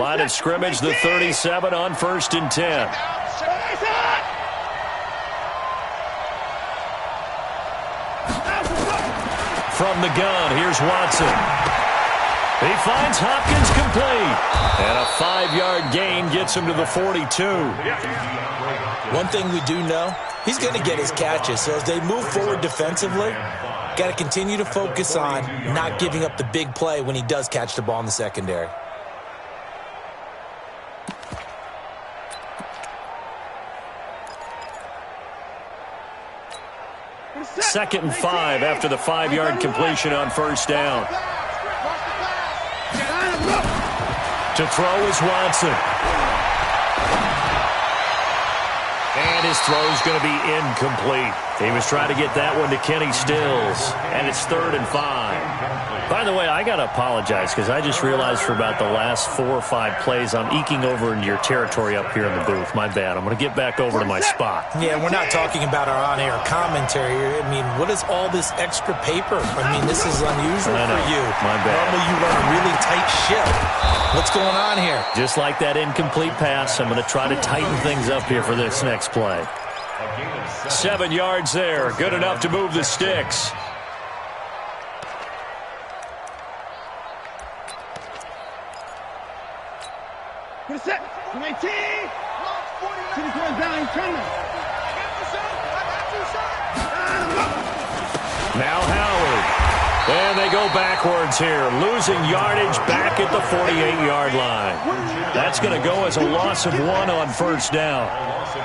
Line of scrimmage, the 37 on 1st and 10. From the gun, here's Watson. He finds Hopkins complete. And a 5-yard gain gets him to the 42. One thing we do know, he's going to get his catches. So as they move forward defensively, got to continue to focus on not giving up the big play when he does catch the ball in the secondary. Second and 5 after the 5-yard completion on 1st down. To throw is Watson. And his throw is going to be incomplete. He was trying to get that one to Kenny Stills. And it's 3rd and 5. By the way, I got to apologize because I just realized for about the last 4 or 5 plays I'm eking over into your territory up here in the booth. My bad. I'm going to get back over to my spot. Yeah, we're not talking about our on-air commentary. I mean, what is all this extra paper? I mean, this is unusual for you. My bad. Normally you run a really tight ship. What's going on here? Just like that incomplete pass, I'm going to try to tighten things up here for this next play. 7 yards there. Good enough to move the sticks. Put a set. 19. 2 points down. He's coming. Now Howard. And they go backwards here. Losing yardage back at the 48-yard line. That's going to go as a loss of 1 on 1st down.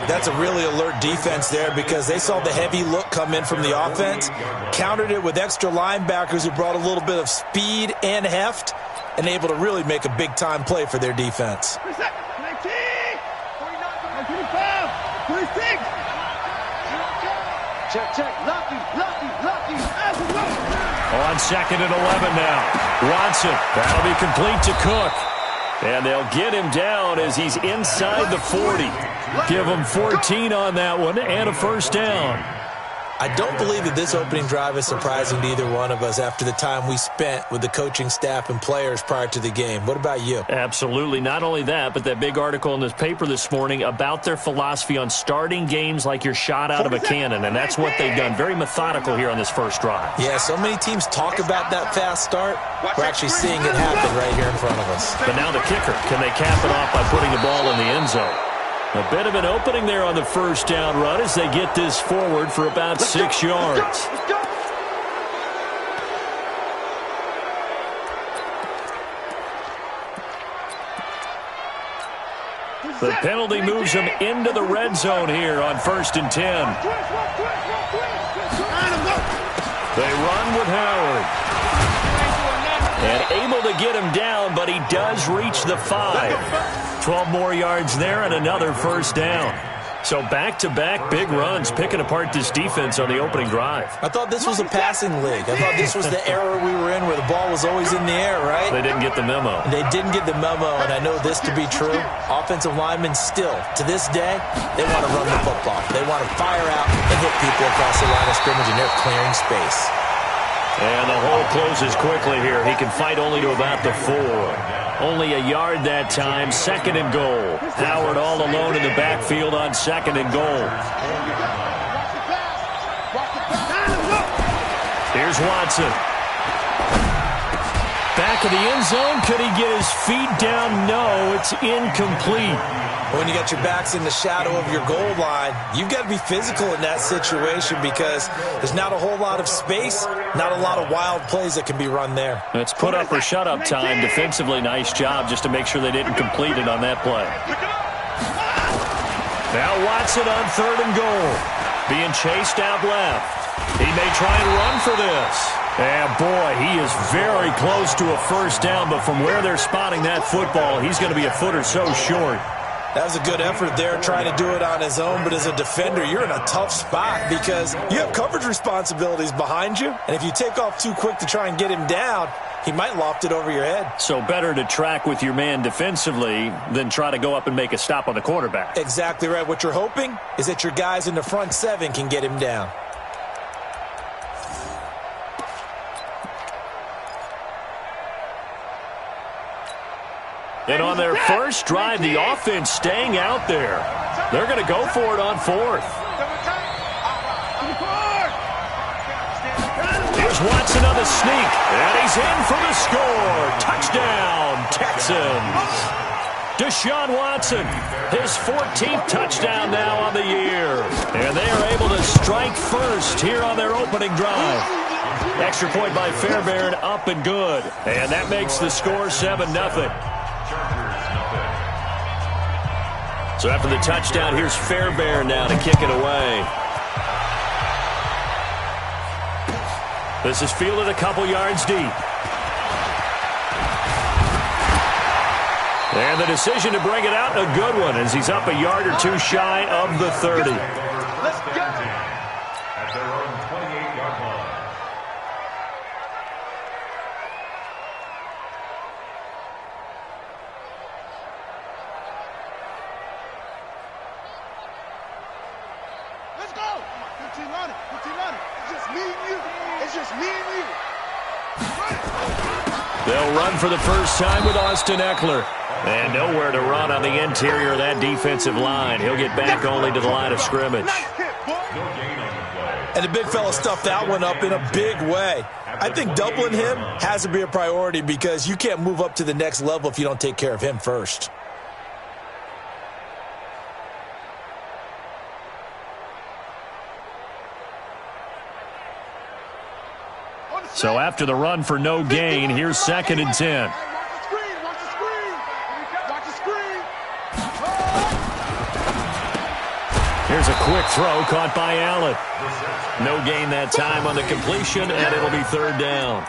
That's a really alert defense there because they saw the heavy look come in from the offense, countered it with extra linebackers who brought a little bit of speed and heft, and able to really make a big-time play for their defense. 19. 25. 26. Check. Lucky. On 2nd and 11 now. Watson. That'll be complete to Cook. And they'll get him down as he's inside the 40. Give him 14 on that one and a 1st down. I don't believe that this opening drive is surprising to either one of us after the time we spent with the coaching staff and players prior to the game. What about you? Absolutely. Not only that, but that big article in this paper this morning about their philosophy on starting games like you're shot out of a cannon, and that's what they've done. Very methodical here on this first drive. Yeah, so many teams talk about that fast start. We're actually seeing it happen right here in front of us. But now the kicker. Can they cap it off by putting the ball in the end zone? A bit of an opening there on the 1st down run as they get this forward for about 6 yards. The penalty moves them into the red zone here on 1st and 10. They run with Howard. And able to get him down, but he does reach the 5. 12 more yards there and another 1st down. So back-to-back big runs, picking apart this defense on the opening drive. I thought this was a passing league. I thought this was the era we were in where the ball was always in the air, right? They didn't get the memo. They didn't get the memo, and I know this to be true. Offensive linemen still, to this day, they want to run the football. They want to fire out and hit people across the line of scrimmage, and they're clearing space. And the hole closes quickly here. He can fight only to about the 4. Only a yard that time. 2nd and goal. Howard all alone in the backfield on 2nd and goal. Here's Watson. Back of the end zone. Could he get his feet down? No, it's incomplete. When you got your backs in the shadow of your goal line, you've got to be physical in that situation because there's not a whole lot of space, not a lot of wild plays that can be run there. It's put up or shut up time. Defensively, nice job just to make sure they didn't complete it on that play. Now Watson on 3rd and goal. Being chased out left. He may try and run for this. And boy, he is very close to a 1st down, but from where they're spotting that football, he's going to be a foot or so short. That was a good effort there trying to do it on his own, but as a defender, you're in a tough spot because you have coverage responsibilities behind you, and if you take off too quick to try and get him down, he might loft it over your head. So better to track with your man defensively than try to go up and make a stop on the quarterback. Exactly right. What you're hoping is that your guys in the front 7 can get him down. And on their first drive, the offense staying out there. They're going to go for it on fourth. Here's Watson on the sneak, and he's in for the score. Touchdown, Texans. Deshaun Watson, his 14th touchdown now on the year. And they are able to strike first here on their opening drive. Extra point by Fairbairn, up and good. And that makes the score 7-0. So after the touchdown, here's Fairbairn now to kick it away. This is fielded a couple yards deep. And the decision to bring it out, a good one, as he's up a yard or two shy of the 30. Let's go. At their own 28-yard line. Let's go. 15 on it. 15 on it. It's just me and you. It's just me and you. They'll run for the first time with Austin Eckler. And nowhere to run on the interior of that defensive line. He'll get back only to the line of scrimmage. And the big fella stuffed that one up in a big way. I think doubling him has to be a priority because you can't move up to the next level if you don't take care of him first. So after the run for no gain, here's 2nd and 10. Watch the screen. Watch the screen. Here's a quick throw caught by Allen. No gain that time on the completion, and it'll be 3rd down.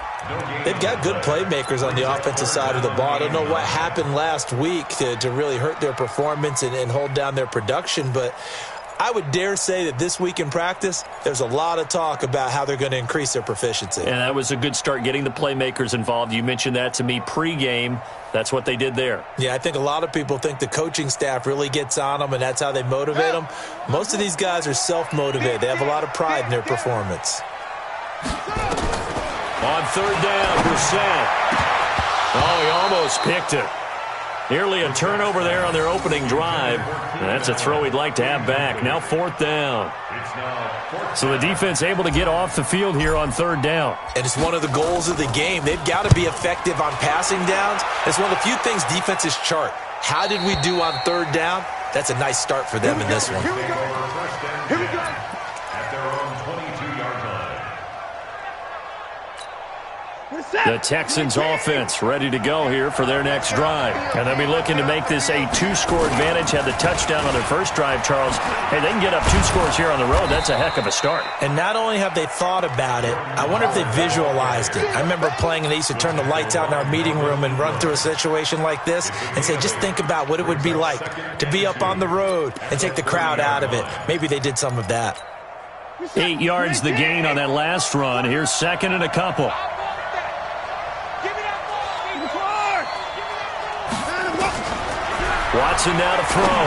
They've got good playmakers on the offensive side of the ball. I don't know what happened last week to really hurt their performance and hold down their production, but I would dare say that this week in practice, there's a lot of talk about how they're going to increase their proficiency. And that was a good start getting the playmakers involved. You mentioned that to me pregame. That's what they did there. Yeah, I think a lot of people think the coaching staff really gets on them, and that's how they motivate them. Most of these guys are self-motivated. They have a lot of pride in their performance. On 3rd down, Brissett. Oh, he almost picked it. Nearly a turnover there on their opening drive. That's a throw he'd like to have back. Now 4th down. So the defense able to get off the field here on 3rd down. And it's one of the goals of the game. They've got to be effective on passing downs. It's one of the few things defenses chart. How did we do on 3rd down? That's a nice start for them in this one. Here we go. Here we go. At their own 22-yard line. The Texans offense ready to go here for their next drive. And they'll be looking to make this a 2-score advantage. Had the touchdown on their first drive, Charles. Hey, they can get up 2 scores here on the road. That's a heck of a start. And not only have they thought about it, I wonder if they visualized it. I remember playing and they used to turn the lights out in our meeting room and run through a situation like this and say, just think about what it would be like to be up on the road and take the crowd out of it. Maybe they did some of that. 8 yards the gain on that last run. Here's 2nd and a couple. Watson now to throw.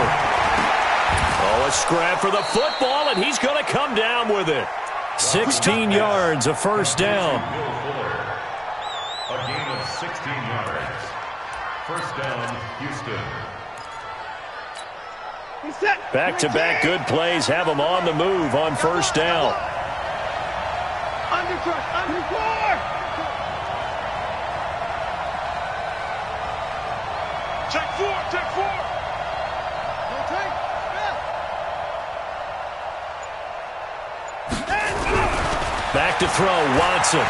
Oh, a scrap for the football, and he's going to come down with it. 16 yards, a first down. A gain of 16 yards. First down, Houston. Back-to-back good plays have them on the move on first down. Check 4, check 4. No take. Back to throw, Watson.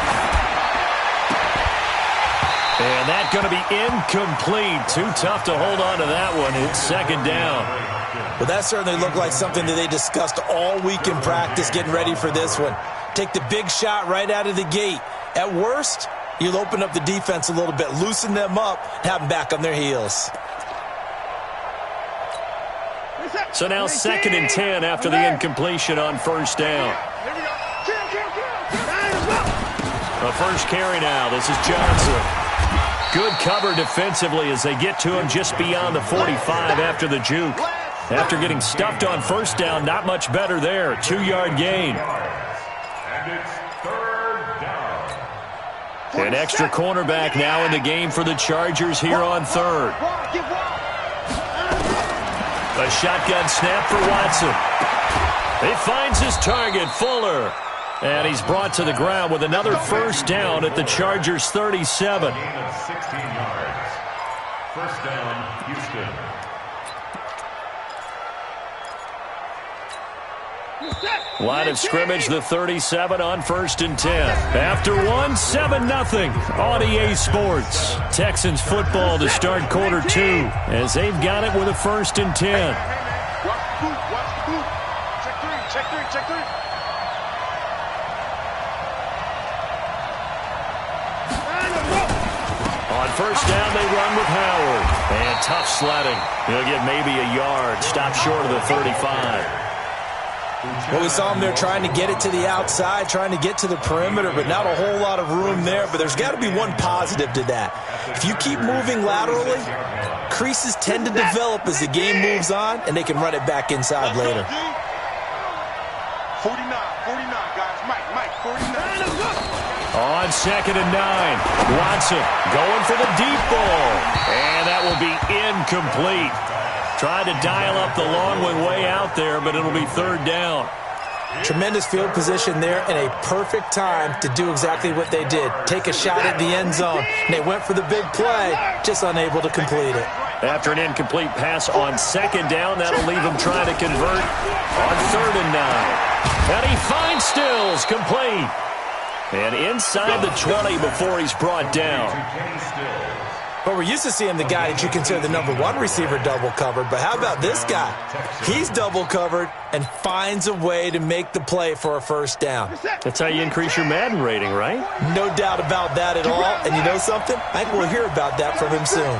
And that's going to be incomplete. Too tough to hold on to that one. It's 2nd down. Well, that certainly looked like something that they discussed all week in practice getting ready for this one. Take the big shot right out of the gate. At worst, you'll open up the defense a little bit, loosen them up, have them back on their heels. So now 2nd and 10 after the incompletion on first down. A first carry now. This is Johnson. Good cover defensively as they get to him just beyond the 45 after the juke. After getting stuffed on first down, not much better there. 2-yard gain. And it's 3rd down. An extra cornerback now in the game for the Chargers here on third. A shotgun snap for Watson. He finds his target, Fuller. And he's brought to the ground with another first down at the Chargers' 37. Gain of 16 yards. First down, Houston. Line of scrimmage, the 37 on 1st and 10. After one, 7-0 on EA Sports. Texans football to start quarter 2 as they've got it with a 1st and 10. Watch the boot. Check three. On first down, they run with Howard. And tough sledding. He'll get maybe a yard. Stop short of the 35. Well, we saw him there trying to get it to the outside, trying to get to the perimeter, but not a whole lot of room there. But there's got to be one positive to that. If you keep moving laterally, creases tend to develop as the game moves on, and they can run it back inside later. 49, guys. Mike, 49. On 2nd and 9, Watson going for the deep ball. And that will be incomplete. Tried to dial up the long one way out there, but it'll be 3rd down. Tremendous field position there and a perfect time to do exactly what they did. Take a shot at the end zone. And they went for the big play, just unable to complete it. After an incomplete pass on 2nd down, that'll leave him trying to convert on 3rd and 9. And he finds Stills, complete. And inside the 20 before he's brought down. But we're used to seeing the guy that you consider the #1 receiver double covered. But how about this guy? He's double covered and finds a way to make the play for a 1st down. That's how you increase your Madden rating, right? No doubt about that at all. And you know something? I think we'll hear about that from him soon.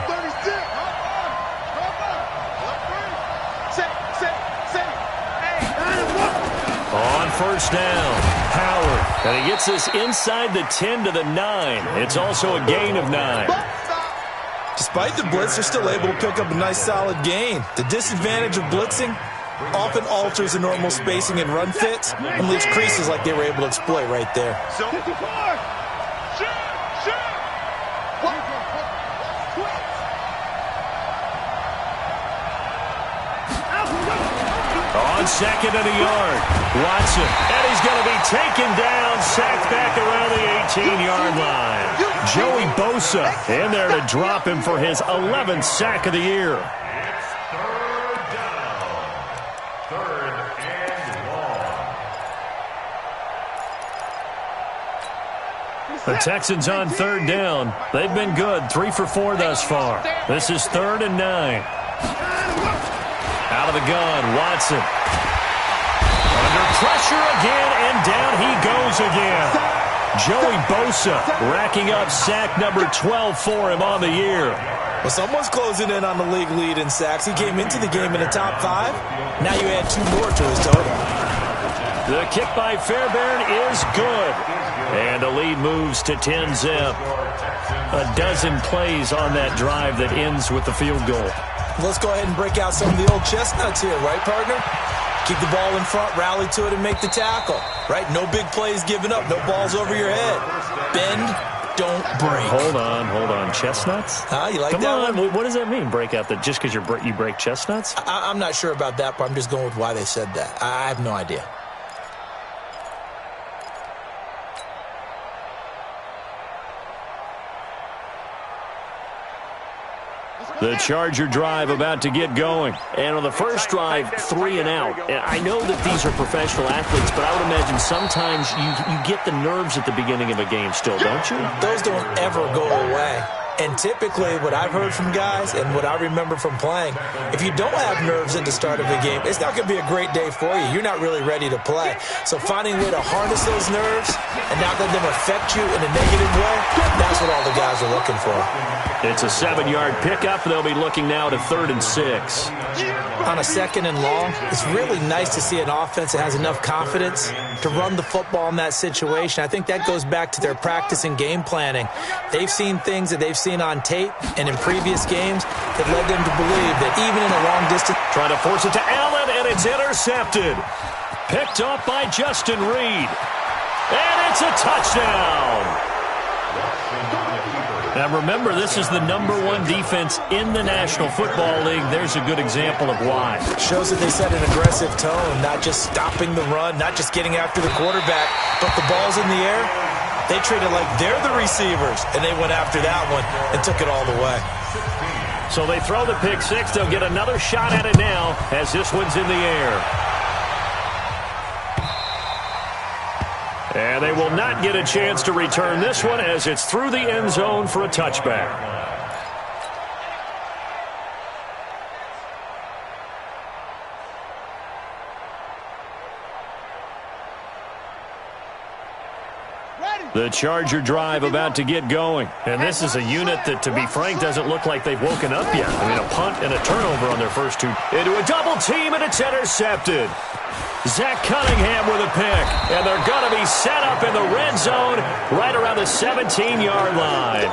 On 1st down, Howard. And he gets this inside the 10 to the 9. It's also a gain of 9. Despite the blitz, they're still able to pick up a nice solid gain. The disadvantage of blitzing often alters the normal spacing and run fits and leaves creases like they were able to exploit right there. On 2nd and a yard, Watson. And he's going to be taken down, sacked back around the 18-yard line. Joey Bosa in there to drop him for his 11th sack of the year. It's 3rd down. 3rd and long. The Texans on 3rd down. They've been good, 3 for 4 thus far. This is 3rd and 9. Out of the gun, Watson. Under pressure again, and down he goes again. Joey Bosa racking up sack number 12 for him on the year. Well, someone's closing in on the league lead in sacks. He came into the game in the top 5. Now you add 2 more to his total. The kick by Fairbairn is good. And the lead moves to 10-zip. A dozen plays on that drive that ends with the field goal. Let's go ahead and break out some of the old chestnuts here, right, partner? Keep the ball in front, rally to it, and make the tackle, right? No big plays given up, no balls over your head. Bend, don't break. Hold on. Chestnuts? You like Come that on. one? What does that mean, break out? That just because you break chestnuts? I'm not sure about that, but I'm just going with why they said that. I have no idea. The Charger drive about to get going. And on the first drive, 3 and out. I know that these are professional athletes, but I would imagine sometimes you get the nerves at the beginning of a game still, don't you? Those don't ever go away. And typically, what I've heard from guys and what I remember from playing, if you don't have nerves at the start of a game, it's not going to be a great day for you. You're not really ready to play. So finding a way to harness those nerves and not let them affect you in a negative way, that's what all the guys are looking for. It's a 7-yard pickup. They'll be looking now to 3rd and 6. On a 2nd and long, it's really nice to see an offense that has enough confidence to run the football in that situation. I think that goes back to their practice and game planning. They've seen things that they've seen on tape and in previous games that led them to believe that even in a long distance... Trying to force it to Allen, and it's intercepted. Picked off by Justin Reed. And it's a touchdown. Now remember, this is the #1 defense in the National Football League. There's a good example of why. Shows that they set an aggressive tone, not just stopping the run, not just getting after the quarterback, but the ball's in the air. They treated like they're the receivers, and they went after that one and took it all the way. So they throw the pick six. They'll get another shot at it now as this one's in the air. And they will not get a chance to return this one as it's through the end zone for a touchback. The Charger drive about to get going. And this is a unit that, to be frank, doesn't look like they've woken up yet. I mean, a punt and a turnover on their first two. Into a double team, and it's intercepted. Zach Cunningham with a pick. And they're going to be set up in the red zone right around the 17-yard line.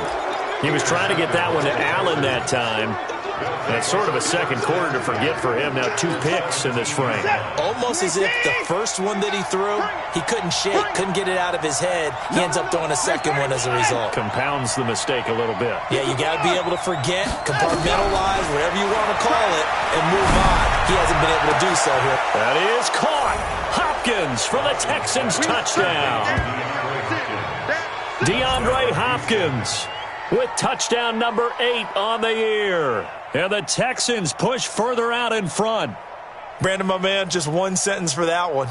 He was trying to get that one to Allen that time. And it's sort of a second quarter to forget for him. Now 2 picks in this frame. Almost as if the first one that he threw, he couldn't shake, couldn't get it out of his head. He ends up throwing a second one as a result. Compounds the mistake a little bit. Yeah, you got to be able to forget, compartmentalize, whatever you want to call it, and move on. He hasn't been able to do so here. That is caught. Hopkins for the Texans touchdown. DeAndre Hopkins with touchdown number 8 on the year. And the Texans push further out in front. Brandon, my man, just one sentence for that one.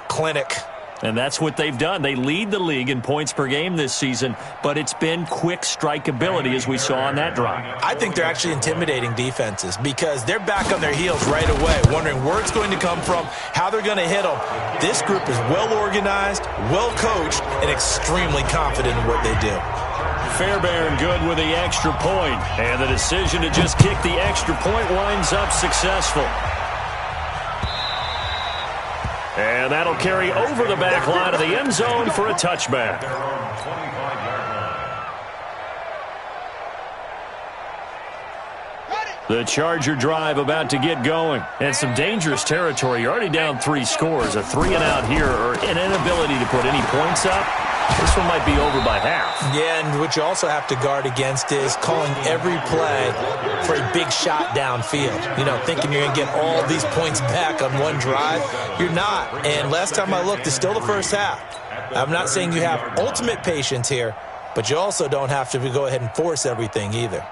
Clinic. And that's what they've done. They lead the league in points per game this season, but it's been quick strike ability as we saw on that drive. I think they're actually intimidating defenses because they're back on their heels right away, wondering where it's going to come from, how they're going to hit them. This group is well organized, well coached, and extremely confident in what they do. Fairbairn good with the extra point, and the decision to just kick the extra point winds up successful. And that'll carry over the back line of the end zone for a touchback. The Charger drive about to get going. And some dangerous territory. You're already down 3 scores. A 3-and-out here, or an inability to put any points up. This one might be over by half. Yeah, and what you also have to guard against is calling every play for a big shot downfield. You know, thinking you're going to get all these points back on one drive. You're not. And last time I looked, it's still the first half. I'm not saying you have ultimate patience here, but you also don't have to go ahead and force everything either.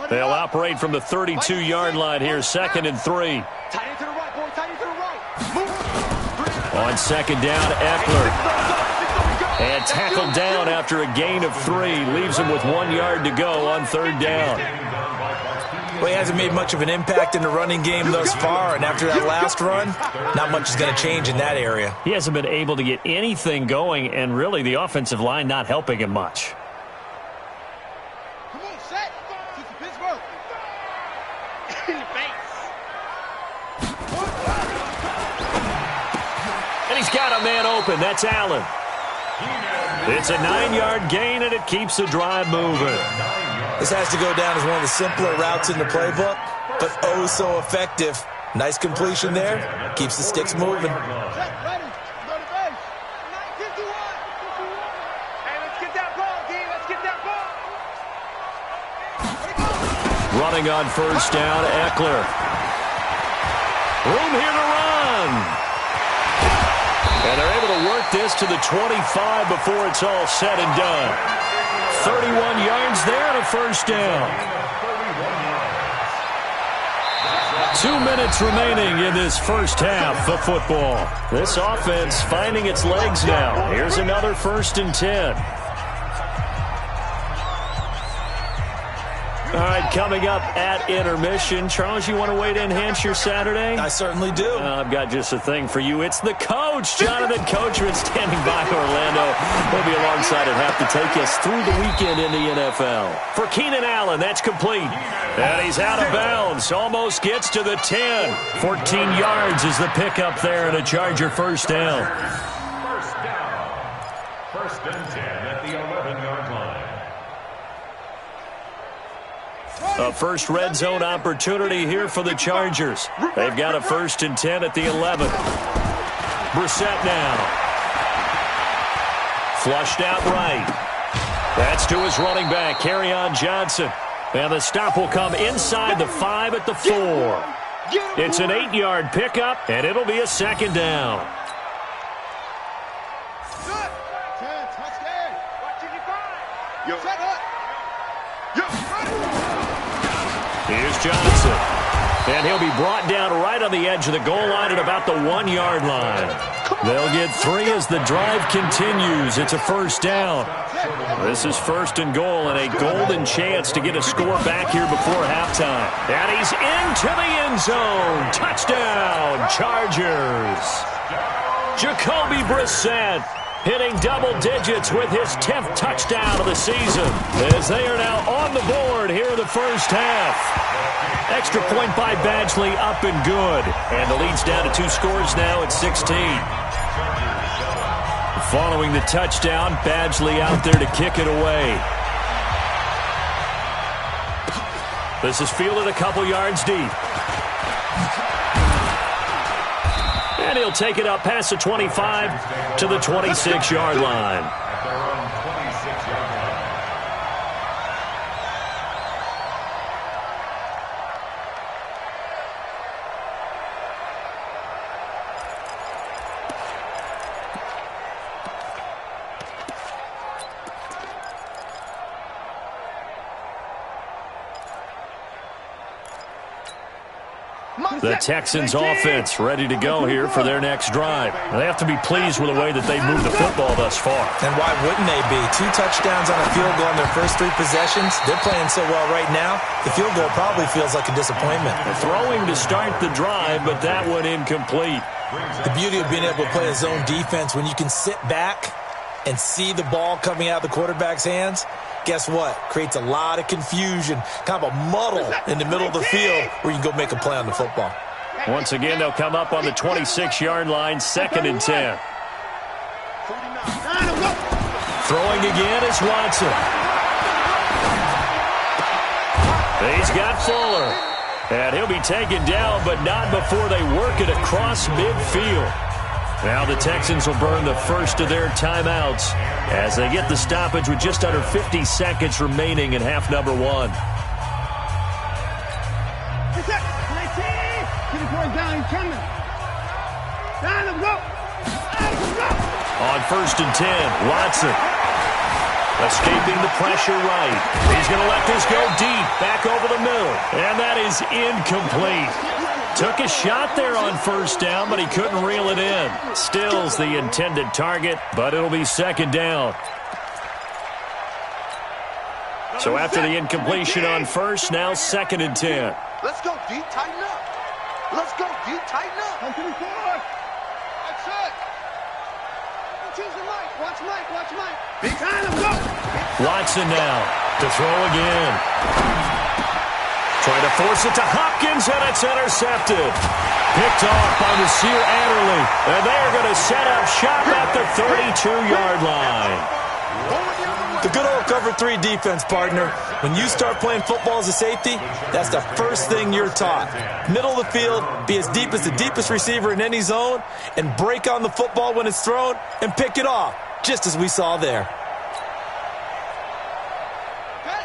They'll operate from the 32-yard line here, 2nd and 3. On 2nd down, Eckler. And tackled down after a gain of 3. Leaves him with 1 yard to go on 3rd down. Well, he hasn't made much of an impact in the running game thus far, and after that last run, not much is going to change in that area. He hasn't been able to get anything going, and really the offensive line not helping him much. Come on, set. Pittsburgh. In the face. And he's got a man open. That's Allen. It's a 9-yard gain, and it keeps the drive moving. This has to go down as one of the simpler routes in the playbook, but oh so effective. Nice completion there. Keeps the sticks moving. Ready. Go to base. 51. Hey, let's get that ball, D. Let's get that ball. Running on 1st down, Eckler. Room here to run. And they're able to work this to the 25 before it's all said and done. 31 yards there and a 1st down. 2 minutes remaining in this first half of football. This offense finding its legs now. Here's another 1st and 10. All right, coming up at intermission. Charles, you want to wait to enhance your Saturday? I certainly do. I've got just a thing for you. It's the coach, Jonathan Coachman, standing by Orlando. He'll be alongside at half to take us through the weekend in the NFL. For Keenan Allen, that's complete. And he's out of bounds. Almost gets to the 10. 14 yards is the pickup there, and a Charger 1st down. 1st and 10 at the 11-yard line. A first red zone opportunity here for the Chargers. They've got a 1st and 10 at the 11. Brissett now. Flushed out right. That's to his running back, Kerryon Johnson. And the stop will come inside the 5 at the 4. It's an 8-yard pickup, and it'll be a second down. Here's Johnson. And he'll be brought down right on the edge of the goal line at about the 1-yard line. They'll get 3 as the drive continues. It's a first down. This is first and goal and a golden chance to get a score back here before halftime. And he's into the end zone. Touchdown, Chargers. Jacoby Brissett hitting double digits with his 10th touchdown of the season, as they are now on the board here in the first half. Extra point by Badgley, up and good. And the lead's down to 2 scores now at 16. Following the touchdown, Badgley out there to kick it away. This is fielded a couple yards deep. And he'll take it up past the 25 to the 26-yard line. The Texans offense ready to go here for their next drive. They have to be pleased with the way that they moved the football thus far. And why wouldn't they be? 2 touchdowns on a field goal in their first 3 possessions. They're playing so well right now, the field goal probably feels like a disappointment. They're throwing to start the drive, but that one incomplete. The beauty of being able to play a zone defense when you can sit back and see the ball coming out of the quarterback's hands, guess what? Creates a lot of confusion, kind of a muddle in the middle of the field where you can go make a play on the football. Once again, they'll come up on the 26-yard line, 2nd and 10. Throwing again is Watson. He's got Fuller. And he'll be taken down, but not before they work it across midfield. Now the Texans will burn the first of their timeouts as they get the stoppage with just under 50 seconds remaining in half number 1. On 1st and 10, Watson escaping the pressure right. He's going to let this go deep, back over the middle, and that is incomplete. Took a shot there on 1st down, but he couldn't reel it in. Still's the intended target, but it'll be 2nd down. So after the incompletion on 1st, now 2nd and 10. Let's go, D. Tighten up. Let's go, D. Tighten up. Come to the forward. That's it. Choose the mic. Watch Mike. Watch Mike. Big time. Go. Watson now to throw again. Trying to force it to Hopkins, and it's intercepted. Picked off by Nasir Adderley. And they're going to set up shop at the 32-yard line. The good old cover 3 defense, partner. When you start playing football as a safety, that's the first thing you're taught. Middle of the field, be as deep as the deepest receiver in any zone, and break on the football when it's thrown and pick it off, just as we saw there.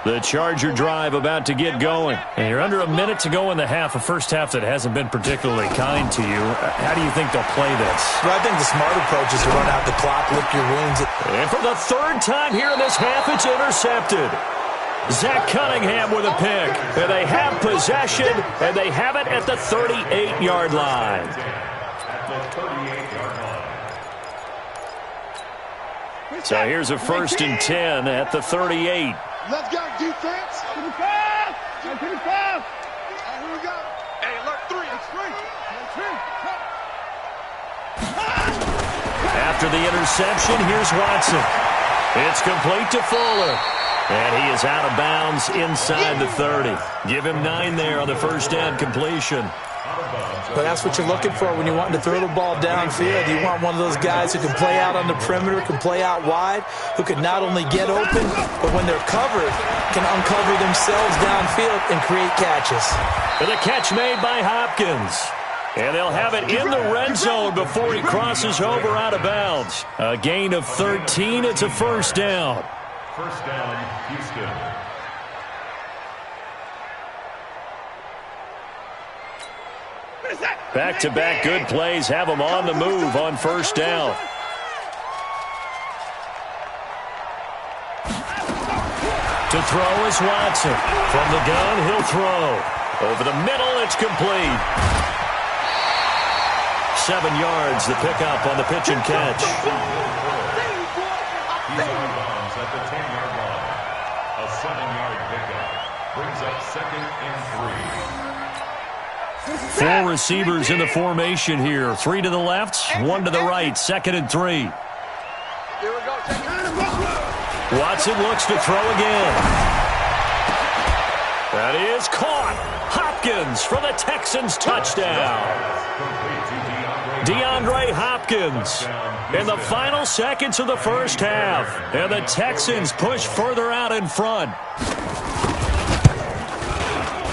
The Charger drive about to get going. And you're under a minute to go in the half, a first half that hasn't been particularly kind to you. How do you think they'll play this? Well, I think the smart approach is to run out the clock, lick your wounds. And for the 3rd time here in this half, it's intercepted. Zach Cunningham with a pick. And they have possession, and they have it at the 38-yard line. So here's a 1st and 10 at the 38. Let's go, defense. To the 5. To the 5. Here we go. Hey, alert 3. It's 3. After the interception, here's Watson. It's complete to Fuller. And he is out of bounds inside the 30. Give him 9 there on the 1st down completion. But that's what you're looking for when you're wanting to throw the ball downfield. You want one of those guys who can play out on the perimeter, can play out wide, who can not only get open, but when they're covered, can uncover themselves downfield and create catches. And the catch made by Hopkins. And they'll have it in the red zone before he crosses over out of bounds. A gain of 13. It's a 1st down. First down, Houston. Back-to-back good plays have them on the move on first down. To throw is Watson. From the gun, he'll throw. Over the middle, it's complete. 7 yards, the pickup on the pitch and catch. He's on bounds at the 10-yard line. A 7-yard pickup brings up 2nd and 3. 4 receivers in the formation here. 3 to the left, 1 to the right. 2nd and 3. Here we go. Watson looks to throw again. That is caught. Hopkins for the Texans touchdown. DeAndre Hopkins in the final seconds of the first half. And the Texans push further out in front.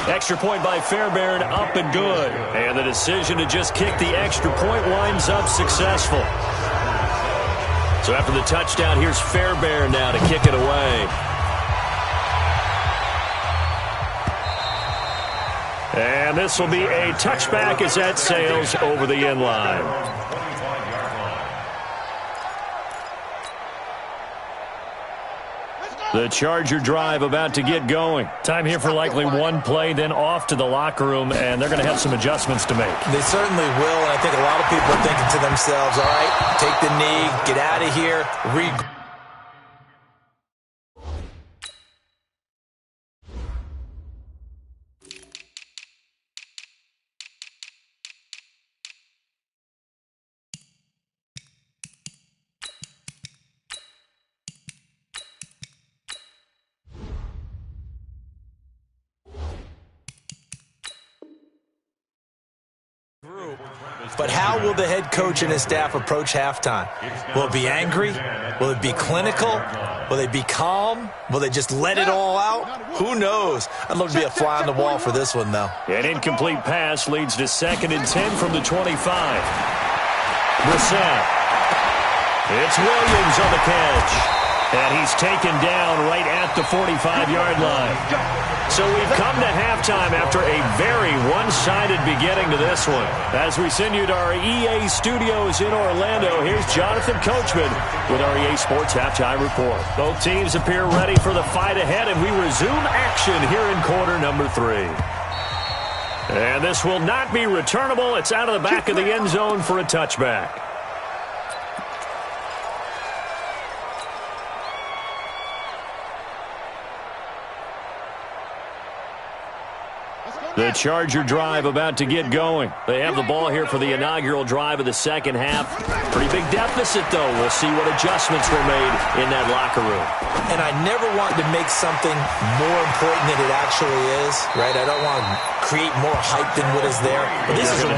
Extra point by Fairbairn, up and good. And the decision to just kick the extra point winds up successful. So after the touchdown, here's Fairbairn now to kick it away. And this will be a touchback as that sails over the end line. The Charger drive about to get going. Time here for likely one play, then off to the locker room, and they're going to have some adjustments to make. They certainly will, and I think a lot of people are thinking to themselves, all right, take the knee, get out of here, But how will the head coach and his staff approach halftime? Will it be angry? Will it be clinical? Will they be calm? Will they just let it all out? Who knows? I'd love to be a fly on the wall for this one, though. An incomplete pass leads to 2nd and 10 from the 25. Brissett. It's Williams on the catch. And he's taken down right at the 45-yard line. So we've come to halftime after a very one-sided beginning to this one. As we send you to our EA studios in Orlando, here's Jonathan Coachman with our EA Sports Halftime Report. Both teams appear ready for the fight ahead, and we resume action here in quarter number 3. And this will not be returnable. It's out of the back of the end zone for a touchback. The Charger drive about to get going. They have the ball here for the inaugural drive of the second half. Pretty big deficit, though. We'll see what adjustments were made in that locker room. And I never want to make something more important than it actually is, right? I don't want to create more hype than what is there. But this is I'm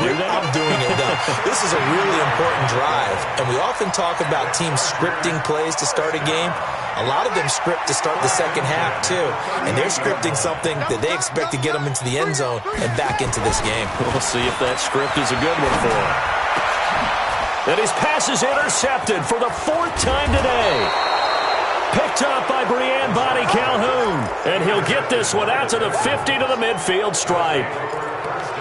doing it, though. This is a really important drive. And we often talk about teams scripting plays to start a game. A lot of them script to start the second half, too. And they're scripting something that they expect to get them into the end zone and back into this game. We'll see if that script is a good one for him. And his pass is intercepted for the 4th time today. Picked up by Brian Body Calhoun. And he'll get this one out to the 50 to the midfield stripe.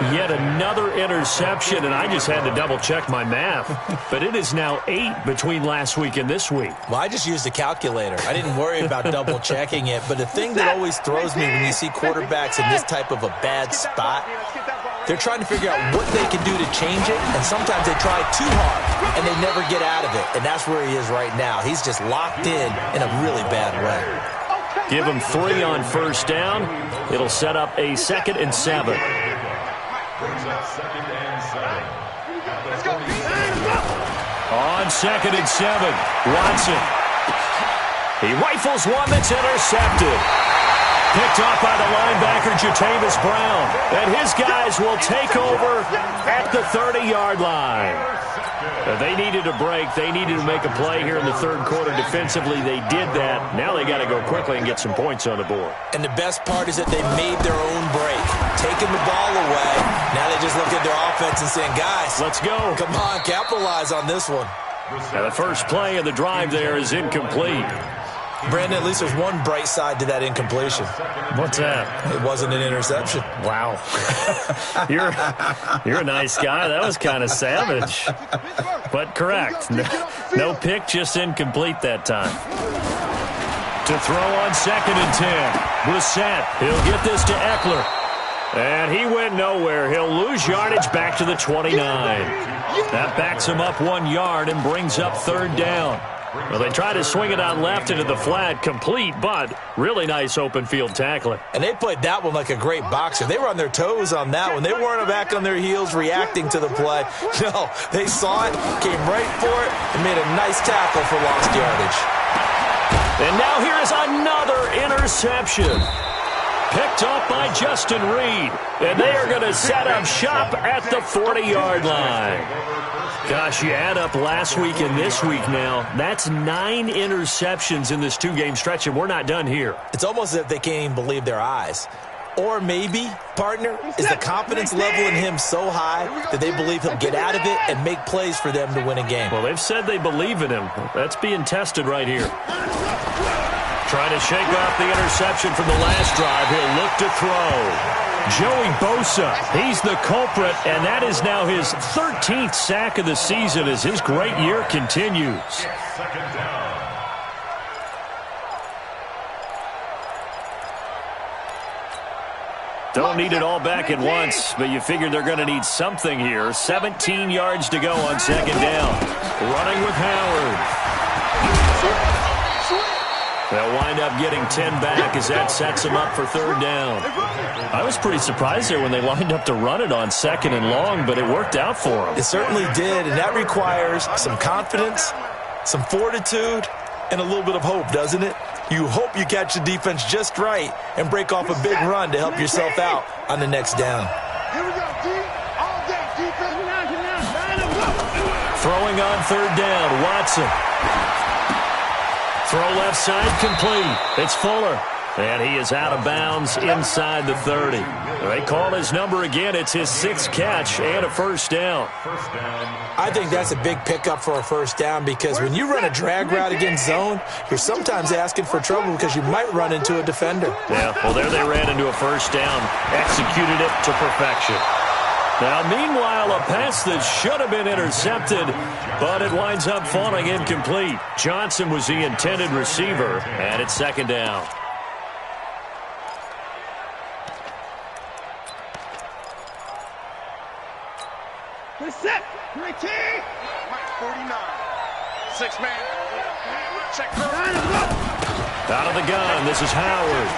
Yet another interception, and I just had to double-check my math. But it is now 8 between last week and this week. Well, I just used a calculator. I didn't worry about double-checking it. But the thing that always throws me when you see quarterbacks in this type of a bad spot, they're trying to figure out what they can do to change it, and sometimes they try too hard, and they never get out of it. And that's where he is right now. He's just locked in a really bad way. Give him 3 on first down. It'll set up a 2nd and 7. Brings up 2nd and 7. On 2nd and 7, Watson. He rifles one that's intercepted. Picked off by the linebacker, Jatavis Brown. And his guys will take over at the 30-yard line. They needed a break. They needed to make a play here in the third quarter defensively. They did that. Now they got to go quickly and get some points on the board. And the best part is that they made their own break, taking the ball away. Now they just look at their offense and saying, guys, let's go. Come on, capitalize on this one. Now the first play of the drive there is incomplete. Brandon, at least there's one bright side to that incompletion. What's that? It wasn't an interception. Wow. You're a nice guy. That was kind of savage. But correct. No pick, just incomplete that time. To throw on 2nd and 10. Brissett, he'll get this to Eckler. And he went nowhere. He'll lose yardage back to the 29. That backs him up 1 yard and brings up 3rd down. Well, they try to swing it on left into the flat, complete, but really nice open field tackling. And they played that one like a great boxer. They were on their toes on that one. They weren't back on their heels reacting to the play. No, they saw it, came right for it, and made a nice tackle for lost yardage. And now here is another interception. Picked up by Justin Reed. And they are going to set up shop at the 40-yard line. Gosh, you add up last week and this week now. That's 9 interceptions in this 2-game stretch, and we're not done here. It's almost as if they can't even believe their eyes. Or maybe, partner, is the confidence level in him so high that they believe he'll get out of it and make plays for them to win a game. Well, they've said they believe in him. That's being tested right here. Trying to shake off the interception from the last drive. He'll look to throw. Joey Bosa, he's the culprit, and that is now his 13th sack of the season as his great year continues. Second down. Don't need it all back at once, but you figure they're going to need something here. 17 yards to go on 2nd down. Running with Howard. They'll wind up getting 10 back as that sets them up for 3rd down. I was pretty surprised there when they lined up to run it on 2nd and long, but it worked out for them. It certainly did, and that requires some confidence, some fortitude, and a little bit of hope, doesn't it? You hope you catch the defense just right and break off a big run to help yourself out on the next down. Here we go, D. All day, defense. Throwing on 3rd down, Watson. Throw left side complete. It's Fuller. And he is out of bounds inside the 30. They call his number again. It's his 6th catch and a 1st down. I think that's a big pickup for a 1st down because when you run a drag route against zone, you're sometimes asking for trouble because you might run into a defender. Yeah, well, there they ran into a 1st down. Executed it to perfection. Now, meanwhile, a pass that should have been intercepted, but it winds up falling incomplete. Johnson was the intended receiver, and it's 2nd down. Set. Great team. Mike 49. 6-man. Check. Out of the gun, this is Howard.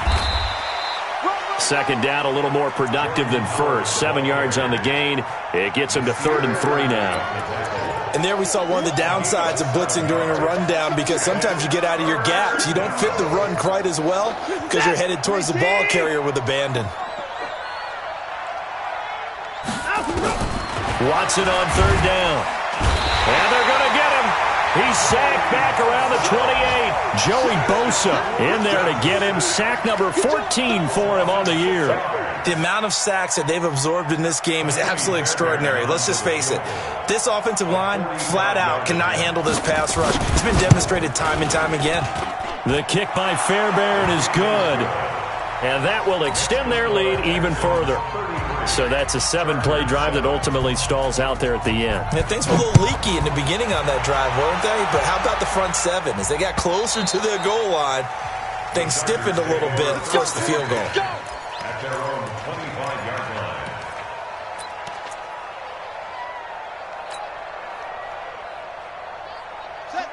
2nd down, a little more productive than first. 7 yards on the gain. It gets him to 3rd and 3 now. And there we saw one of the downsides of blitzing during a rundown because sometimes you get out of your gaps. You don't fit the run quite as well because you're headed towards the ball carrier with abandon. Watson on 3rd down. And they're going to get him. He's sacked back around the 28. Joey Bosa in there to get him. Sack number 14 for him on the year. The amount of sacks that they've absorbed in this game is absolutely extraordinary. Let's just face it. This offensive line, flat out, cannot handle this pass rush. It's been demonstrated time and time again. The kick by Fairbairn is good. And that will extend their lead even further. So that's a 7-play drive that ultimately stalls out there at the end. Yeah, things were a little leaky in the beginning on that drive, weren't they? But how about the front 7? As they got closer to their goal line, things stiffened a little bit, forced the field goal. At their own 25-yard line.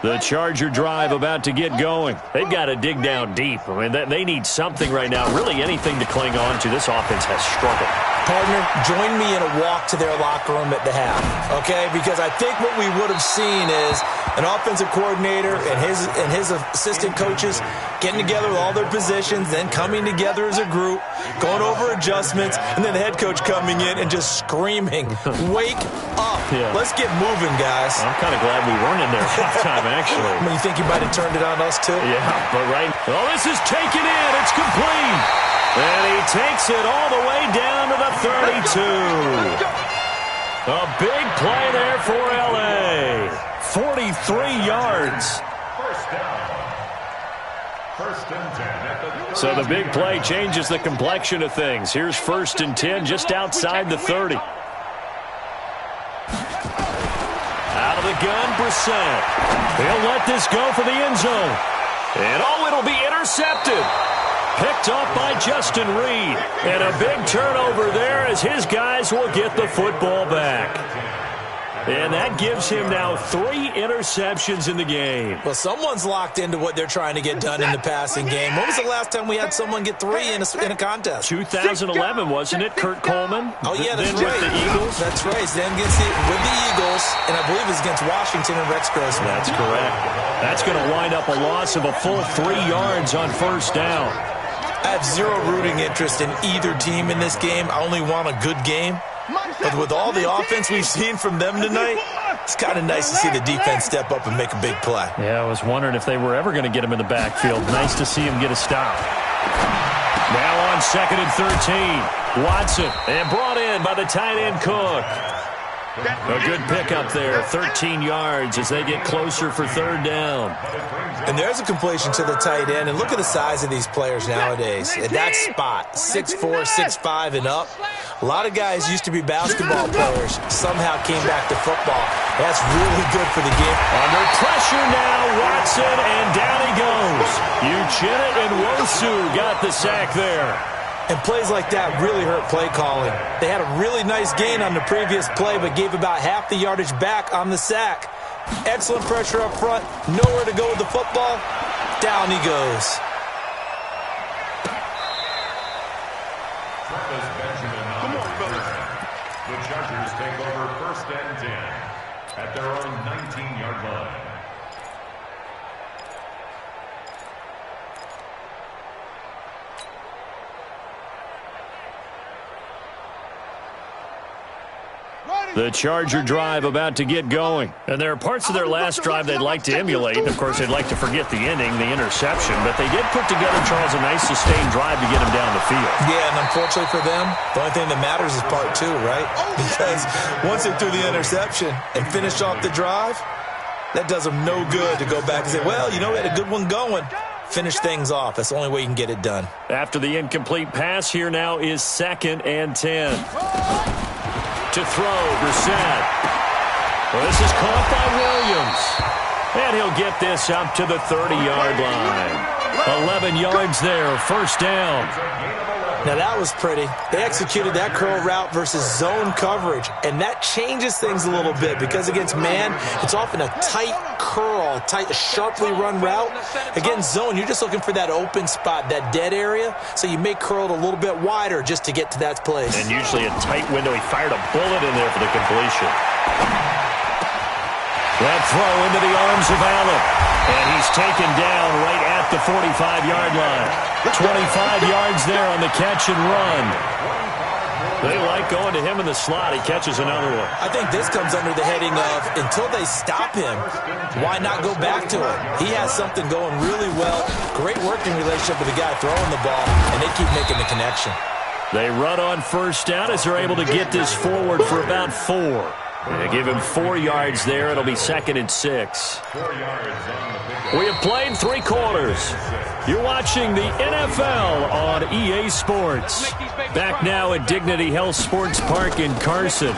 The Charger drive about to get going. They've got to dig down deep. I mean, they need something right now, really anything to cling on to. This offense has struggled. Partner, join me in a walk to their locker room at the half, okay? Because I think what we would have seen is an offensive coordinator and his assistant coaches getting together with all their positions, then coming together as a group, going over adjustments, and then the head coach coming in and just screaming, wake up. Yeah. Let's get moving, guys. I'm kind of glad we weren't in there halftime, actually. I mean, you think you might have turned it on us, too? Yeah, but right. Oh, this is taken in. It's complete. And he takes it all the way down to the 32. A big play there for L.A. 43 yards. First down. First and 10 at the So the big play changes the complexion of things. Here's 1st and 10 just outside the 30. Out of the gun, Brissett. He'll let this go for the end zone. And it'll be intercepted. Picked up by Justin Reed. And a big turnover there as his guys will get the football back. And that gives him now 3 interceptions in the game. Well, someone's locked into what they're trying to get done in the passing game. When was the last time we had someone get 3 in a contest? 2011, wasn't it, Kurt Coleman? Oh, yeah, that's then right. with the Eagles? That's right. Then with the Eagles, and I believe it's against Washington and Rex Grossman. That's correct. That's going to wind up a loss of a full 3 yards on 1st down. I have zero rooting interest in either team in this game. I only want a good game. But with all the offense we've seen from them tonight, it's kind of nice to see the defense step up and make a big play. Yeah, I was wondering if they were ever going to get him in the backfield. Nice to see him get a stop. Now on 2nd and 13. Watson, and brought in by the tight end Cook. A good pickup there, 13 yards as they get closer for 3rd down. And there's a completion to the tight end. And look at the size of these players nowadays. At that spot, 6'4", 6'5", and up. A lot of guys used to be basketball players, somehow came back to football. That's really good for the game. Under pressure now, Watson, and down he goes. Uchenna and Wosu got the sack there. And plays like that really hurt play calling. They had a really nice gain on the previous play, but gave about half the yardage back on the sack. Excellent pressure up front. Nowhere to go with the football. Down he goes. The Chargers take over 1st and 10 at their own 19-yard line. The Charger drive about to get going. And there are parts of their last drive they'd like to emulate. Of course, they'd like to forget the ending, the interception. But they did put together, Charles, a nice sustained drive to get him down the field. Yeah, and unfortunately for them, the only thing that matters is part 2, right? Because once they threw the interception and finished off the drive, that does them no good to go back and say, well, we had a good one going. Finish things off. That's the only way you can get it done. After the incomplete pass, here now is 2nd and 10. To throw, Brissett. Well, this is caught by Williams. And he'll get this up to the 30-yard line. 11 yards there, 1st down. Now, that was pretty. They executed that curl route versus zone coverage, and that changes things a little bit because against man, it's often a tight curl, a sharply run route. Against zone, you're just looking for that open spot, that dead area, so you may curl it a little bit wider just to get to that place. And usually a tight window. He fired a bullet in there for the completion. That throw into the arms of Allen. And he's taken down right at the 45-yard line. 25 yards there on the catch and run. They like going to him in the slot. He catches another one. I think this comes under the heading of until they stop him, why not go back to it? He has something going really well. Great working relationship with the guy throwing the ball, and they keep making the connection. They run on 1st down as they're able to get this forward for about 4. They give him 4 yards there. It'll be 2nd and 6. We have played 3 quarters. You're watching the NFL on EA Sports. Back now at Dignity Health Sports Park in Carson.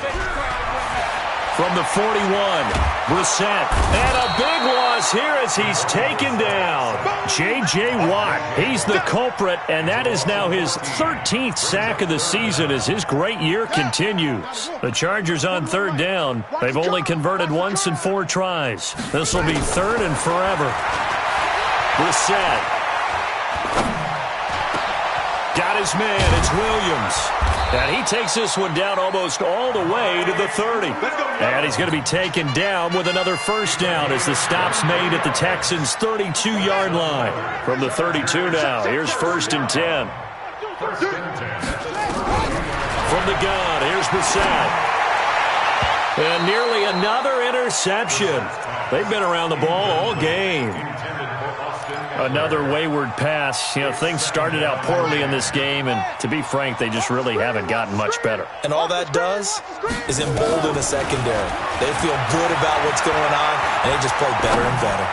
From the 41, Brissett. And a big loss here as he's taken down. J.J. Watt, he's the culprit, and that is now his 13th sack of the season as his great year continues. The Chargers on 3rd down. They've only converted once in 4 tries. This will be 3rd and forever. Brissett. Got his man. It's Williams. And he takes this one down almost all the way to the 30. And he's going to be taken down with another 1st down as the stop's made at the Texans' 32-yard line. From the 32 now, here's 1st and 10. From the gun, here's Brissett. And nearly another interception. They've been around the ball all game. Another wayward pass. Things started out poorly in this game, and to be frank, they just really haven't gotten much better. And all that does is embolden the secondary. They feel good about what's going on, and they just play better and better.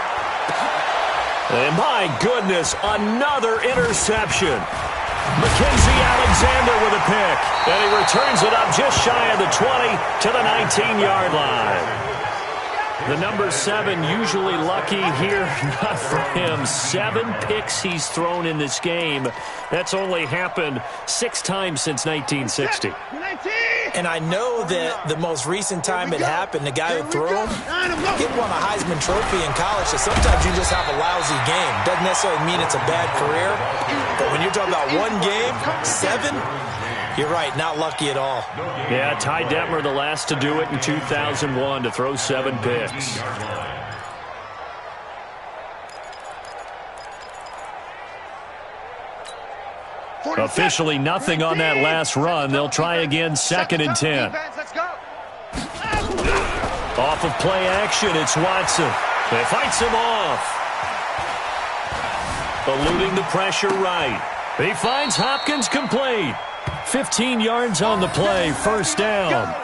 And my goodness, another interception. Mackenzie Alexander with a pick. And he returns it up just shy of the 20 to the 19-yard line. The number 7 usually lucky here. Not for him. 7 picks he's thrown in this game. That's only happened 6 times since 1960. And I know that the most recent time it happened, the guy who threw him, he won a Heisman Trophy in college. So sometimes you just have a lousy game. Doesn't necessarily mean it's a bad career. But when you're talking about one game, 7, you're right, not lucky at all. Yeah, Ty Detmer, the last to do it in 2001, to throw 7 picks. Officially nothing on that last run. They'll try again, 2nd and 10. Off of play action, it's Watson. They fights him off. Eluding the pressure right. He finds Hopkins complete. 15 yards on the play, 1st down.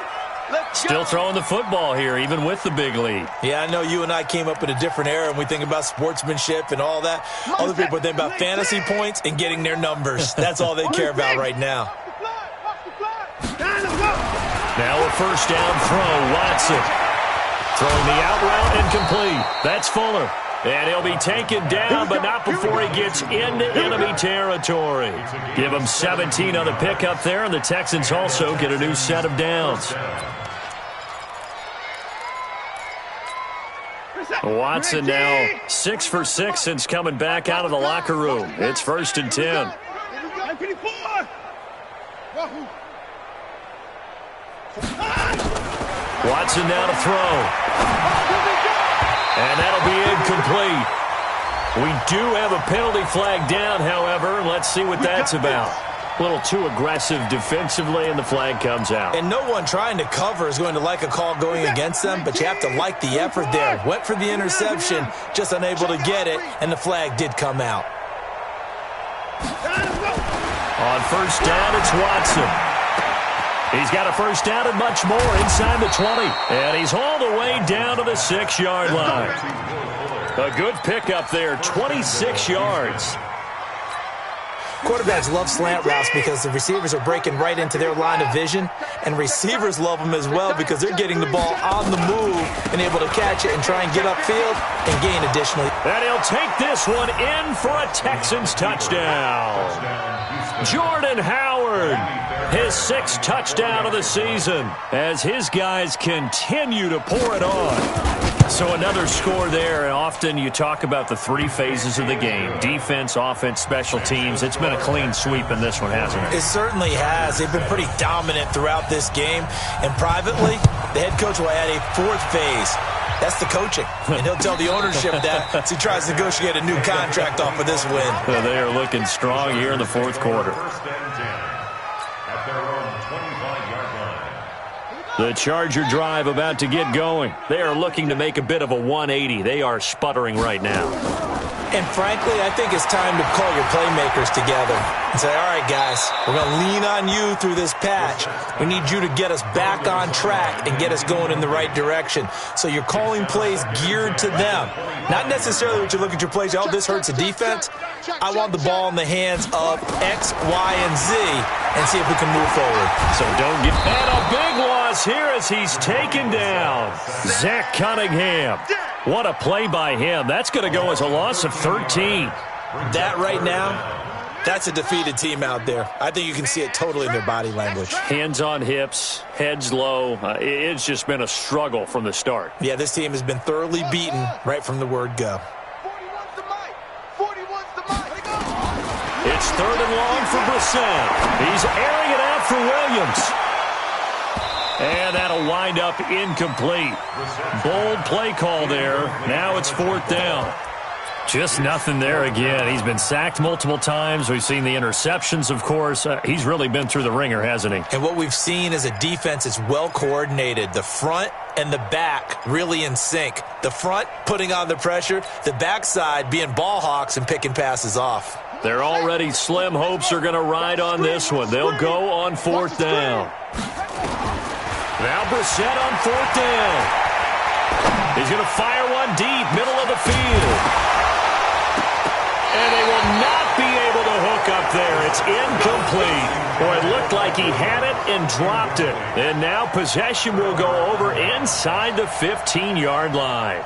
Still throwing the football here, even with the big lead. Yeah, I know you and I came up in a different era, and we think about sportsmanship and all that. Other people think about fantasy points and getting their numbers. That's all they care about right now. Now a 1st down throw, Watson. Throwing the out route incomplete. That's Fuller. And he'll be taken down, but not before he gets into enemy territory. Give him 17 on the pickup there, and the Texans also get a new set of downs. Watson now 6 for 6 since coming back out of the locker room. It's 1st and 10. Watson now to throw. And that'll be incomplete. We do have a penalty flag down, however. Let's see what that's about. A little too aggressive defensively, and the flag comes out. And no one trying to cover is going to like a call going against them, but you have to like the effort there. Went for the interception, just unable to get it, and the flag did come out. On 1st down, it's Watson. He's got a 1st down and much more inside the 20. And he's all the way down to the 6-yard line. A good pickup there, 26 yards. Quarterbacks love slant routes because the receivers are breaking right into their line of vision, and receivers love them as well because they're getting the ball on the move and able to catch it and try and get upfield and gain additionally. And he'll take this one in for a Texans touchdown. Jordan Howard, his 6th touchdown of the season as his guys continue to pour it on. So another score there, and often you talk about the 3 phases of the game: defense, offense, special teams. It's been a clean sweep in this one, hasn't it? It certainly has. They've been pretty dominant throughout this game. And privately, the head coach will add a 4th phase. That's the coaching. And he'll tell the ownership that as he tries to negotiate a new contract off of this win. Well, they are looking strong here in the 4th quarter. The Charger drive about to get going. They are looking to make a bit of a 180. They are sputtering right now. And frankly, I think it's time to call your playmakers together and say, all right, guys, we're going to lean on you through this patch. We need you to get us back on track and get us going in the right direction. So you're calling plays geared to them. Not necessarily what you look at your plays, oh, this hurts the defense. I want the ball in the hands of X, Y, and Z and see if we can move forward. So don't get... And a big loss here as he's taken down. Zach Cunningham. What a play by him. That's going to go as a loss of 13. That right now, that's a defeated team out there. I think you can see it totally in their body language. Hands on hips, heads low. It's just been a struggle from the start. Yeah, this team has been thoroughly beaten right from the word go. It's 3rd and long for Brissett. He's airing it out for Williams. And that'll wind up incomplete. Bold play call there. Now it's 4th down. Just nothing there again. He's been sacked multiple times. We've seen the interceptions, of course. He's really been through the ringer, hasn't he? And what we've seen is a defense that's well coordinated. The front and the back really in sync. The front putting on the pressure. The backside being ball hawks and picking passes off. They're already slim hopes are going to ride on this one. They'll go on 4th down. Now Brissett on 4th down. He's going to fire one deep, middle of the field. And they will not be able to hook up there. It's incomplete. Boy, it looked like he had it and dropped it. And now possession will go over inside the 15-yard line.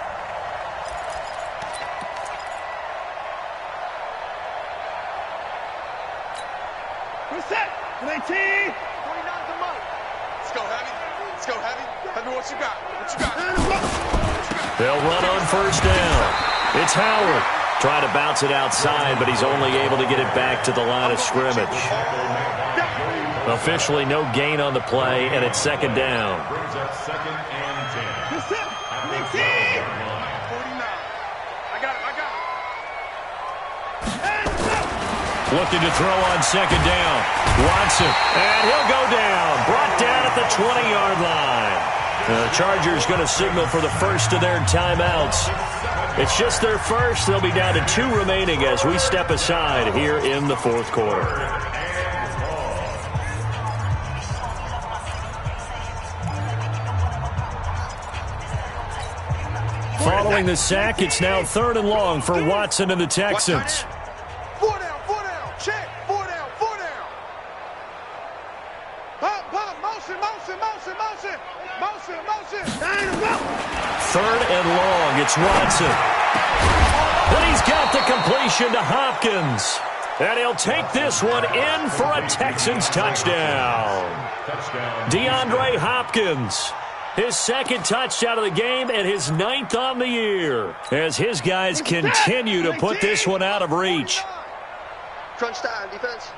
Reset. 19. 49 to Mike. Let's go, Heavy. Let's go, Heavy. Heavy, what you got? What you got? They'll run on first down. It's Howard. Trying to bounce it outside, but he's only able to get it back to the line of scrimmage. Officially no gain on the play, and it's second down. Brings up second and 10. Reset. 19. 49. I got it. Looking to throw on second down. Watson, and he'll go down. Brought down at the 20-yard line. The Chargers going to signal for the first of their timeouts. It's just their first. They'll be down to 2 remaining as we step aside here in the fourth quarter. Following the sack, it's now 3rd and long for Watson and the Texans. 4 down, 4 down. Check. 4 down, 4 down. Pop, motion. Motion. 3rd and long, it's Watson. But he's got the completion to Hopkins. And he'll take this one in for a Texans touchdown. DeAndre Hopkins. His 2nd touchdown of the game and his 9th on the year. As his guys continue to put this one out of reach. Crunch time, defense.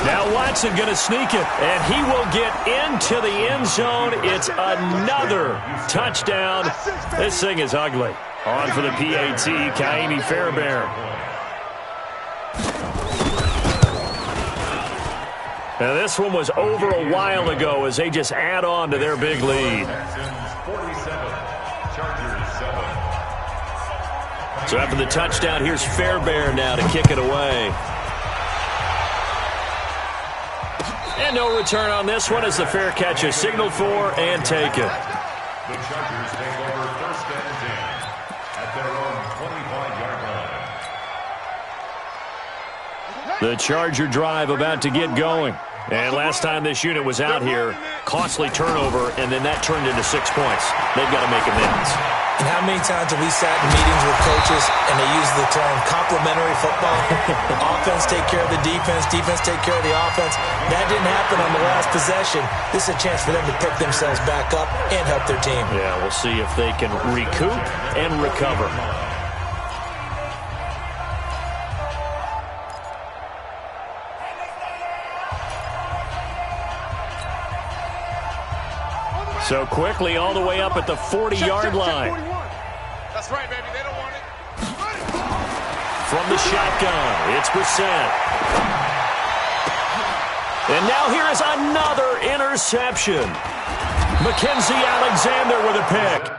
Now Watson going to sneak it, and he will get into the end zone. It's another touchdown. This thing is ugly. On for the PAT, Kaimi Fairbairn. Now this one was over a while ago as they just add on to their big lead. So after the touchdown, here's Fairbairn now to kick it away. And no return on this one as the fair catch is signaled for and taken. The Chargers take over 1st and 10 at their own 25-yard line. The Charger drive about to get going. And last time this unit was out here, costly turnover, and then that turned into 6 points. They've got to make amends. And how many times have we sat in meetings with coaches and they use the term complementary football? Offense take care of the defense take care of the offense. That didn't happen on the last possession. This is a chance for them to pick themselves back up and help their team. Yeah, we'll see if they can recoup and recover. So quickly all the way up at the 40-yard line. That's right, baby. They don't want it. From the shotgun, it's Brissett. And now here is another interception. Mackenzie Alexander with a pick.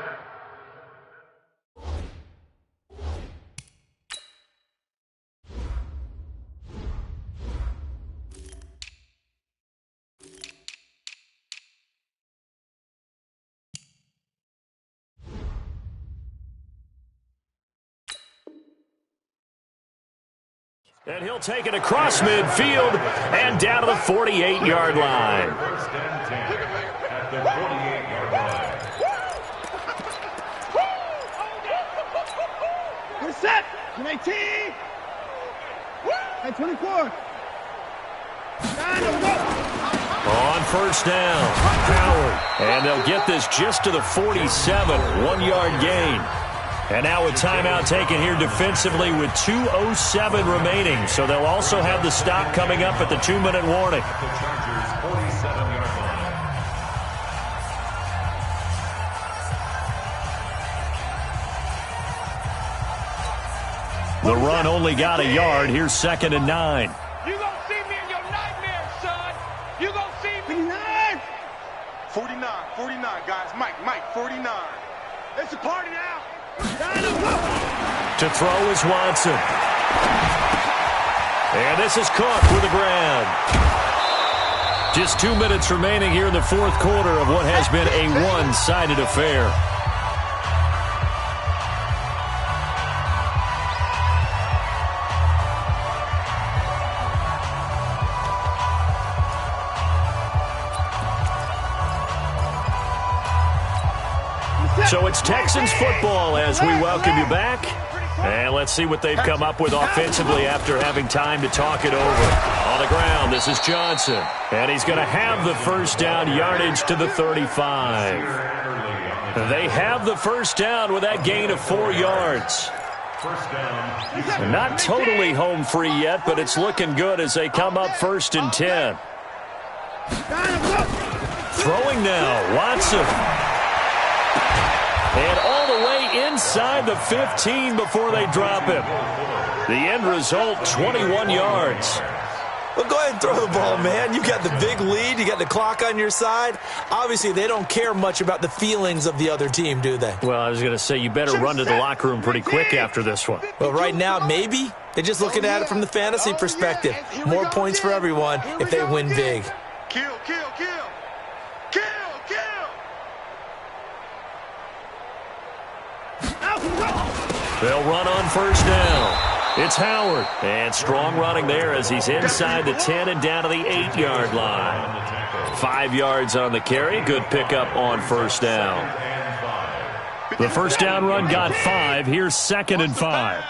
And he'll take it across midfield and down to the 48-yard line. 1st and 10 at the 48-yard line. We're set. 19. Hey, 24. On first down, Howard. And they'll get this just to the 47, 1-yard gain. And now a timeout taken here defensively with 2:07 remaining. So they'll also have the stop coming up at the 2-minute warning. The Chargers' 47-yard line. The run only got a yard. Here's 2nd and 9. You gonna see me in your nightmares, son. You gonna see me. 49, guys. Mike, 49. It's a party now. To throw is Watson. And this is Cook with a grab. Just 2 minutes remaining here in the fourth quarter of what has been a one-sided affair. So it's Texans football as we welcome you back. And let's see what they've come up with offensively after having time to talk it over. On the ground, this is Johnson. And he's going to have the first down, yardage to the 35. They have the first down with that gain of 4 yards. Not totally home free yet, but it's looking good as they come up 1st and 10. Throwing now, Watson. And all the way inside the 15 before they drop him. The end result, 21 yards. Well, go ahead and throw the ball, man. You got the big lead. You got the clock on your side. Obviously, they don't care much about the feelings of the other team, do they? Well, I was going to say, you better run to the locker room pretty quick after this one. Well, right now, maybe. They're just looking at it from the fantasy perspective. More points for everyone if they win big. Kill, kill, kill. Kill, kill. They'll run on first down. It's Howard. And strong running there as he's inside the 10 and down to the 8-yard line. 5 yards on the carry. Good pickup on first down. The first down run got 5. Here's 2nd and 5.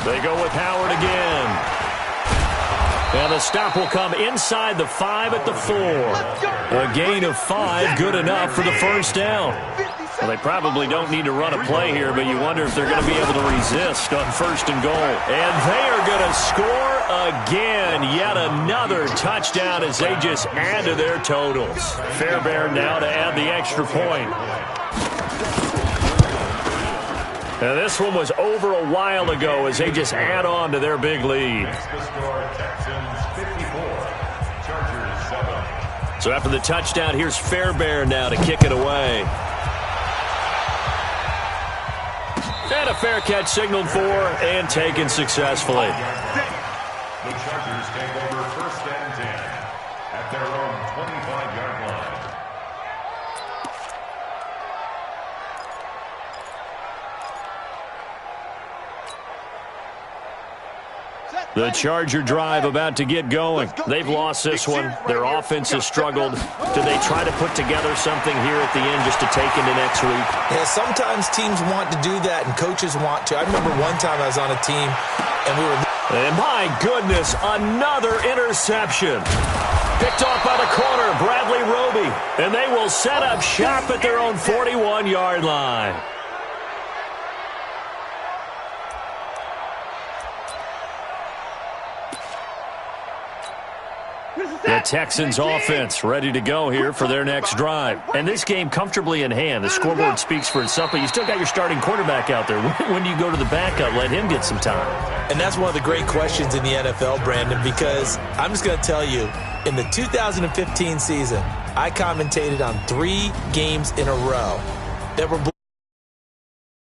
They go with Howard again. And the stop will come inside the 5 at the 4. A gain of 5, good enough for the first down. Well, they probably don't need to run a play here, but you wonder if they're going to be able to resist on 1st and goal. And they are going to score again. Yet another touchdown as they just add to their totals. Fairbairn now to add the extra point. Now, this one was over a while ago as they just add on to their big lead. So after the touchdown, here's Fairbairn now to kick it away. And a fair catch signaled for and taken successfully. The Chargers take over 1st and 10 at their own 25-yard line. The Charger drive about to get going. They've lost this one. Their offense has struggled. Do they try to put together something here at the end just to take into next week? Yeah, sometimes teams want to do that and coaches want to. I remember one time I was on a team and we were... And my goodness, another interception. Picked off by the corner, Bradley Roby. And they will set up shop at their own 41-yard line. The Texans offense ready to go here for their next drive. And this game comfortably in hand. The scoreboard speaks for itself, but you still got your starting quarterback out there. When do you go to the backup? Let him get some time. And that's one of the great questions in the NFL, Brandon, because I'm just going to tell you, in the 2015 season, I commentated on 3 games in a row that were